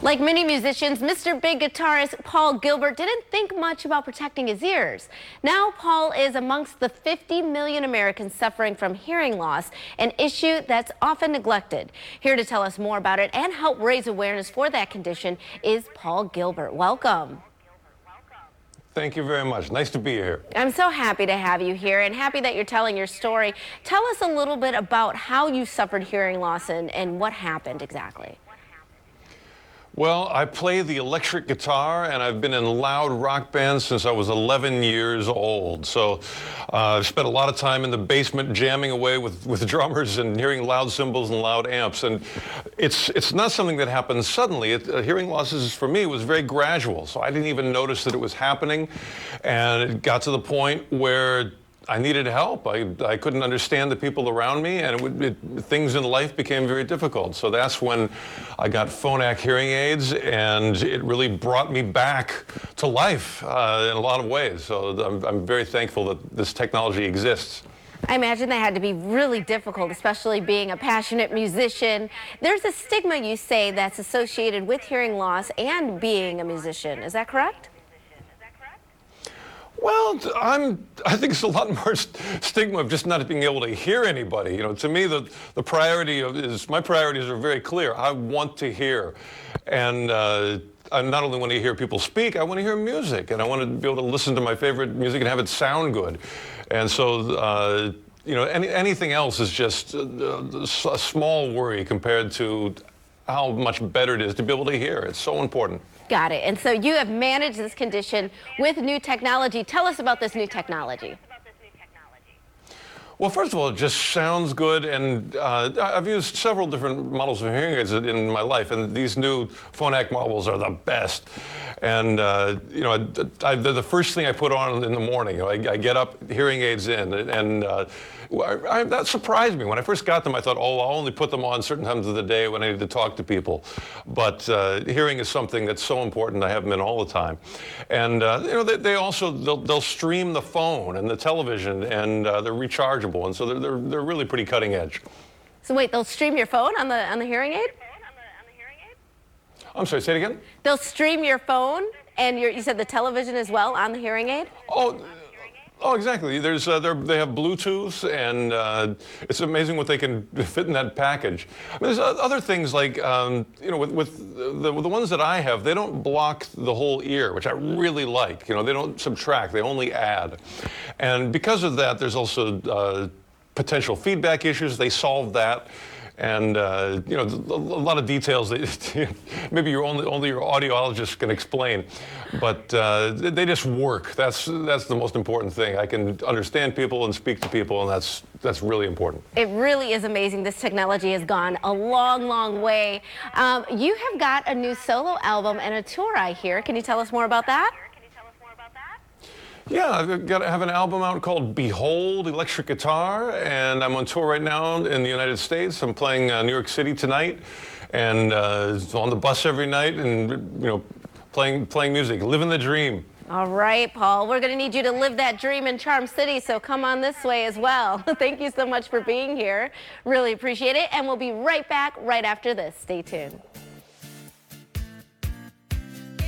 Like many musicians, Mr. Big guitarist Paul Gilbert didn't think much about protecting his ears. Now Paul is amongst the 50 million Americans suffering from hearing loss, an issue that's often neglected. Here to tell us more about it and help raise awareness for that condition is Paul Gilbert. Welcome. Thank you very much. Nice to be here. I'm so happy to have you here and happy that you're telling your story. Tell us a little bit about how you suffered hearing loss and what happened exactly. Well, I play the electric guitar, and I've been in loud rock bands since I was 11 years old. So I've spent a lot of time in the basement jamming away with drummers and hearing loud cymbals and loud amps. And it's not something that happens suddenly. Hearing losses for me was very gradual, so I didn't even notice that it was happening. And it got to the point where I needed help. I couldn't understand the people around me, and things in life became very difficult. So that's when I got phonak hearing aids, and it really brought me back to life in a lot of ways. So I'm very thankful that this technology exists. I imagine that had to be really difficult, especially being a passionate musician. There's a stigma, you say, that's associated with hearing loss and being a musician. Is that correct? Well, I think it's a lot more stigma of just not being able to hear anybody. You know, to me, the priority my priorities are very clear. I want to hear, and I not only want to hear people speak, I want to hear music, and I want to be able to listen to my favorite music and have it sound good. And so, you know, anything else is just a small worry compared to how much better it is to be able to hear. It's so important. Got it. And so you have managed this condition with new technology. Tell us about this new technology. Well, first of all, it just sounds good, and I've used several different models of hearing aids in my life, and these new phonak models are the best. And you know, they're the first thing I put on in the morning. You know, I get up, hearing aids in, and that surprised me. When I first got them, I thought, oh, I'll only put them on certain times of the day when I need to talk to people. But hearing is something that's so important. I have them in all the time. And you know, they'll stream the phone and the television, and they're rechargeable. And so they're really pretty cutting edge. So wait, they'll stream your phone on the hearing aid? I'm sorry, say it again? They'll stream your phone and you said the television as well on the hearing aid? Oh, exactly. They have Bluetooth, and it's amazing what they can fit in that package. I mean, there's other things like, you know, with the ones that I have, they don't block the whole ear, which I really like. You know, they don't subtract, they only add. And because of that, there's also potential feedback issues. They solve that. And you know, a lot of details that maybe only your audiologist can explain, but they just work. That's the most important thing. I can understand people and speak to people, and that's really important. It really is amazing. This technology has gone a long, long way. You have got a new solo album and a tour, I hear. Can you tell us more about that? Yeah, I have an album out called Behold Electric Guitar, and I'm on tour right now in the United States. I'm playing New York City tonight, and on the bus every night, and you know, playing music, living the dream. All right, Paul, we're going to need you to live that dream in Charm City, so come on this way as well. Thank you so much for being here. Really appreciate it, and we'll be right back right after this. Stay tuned.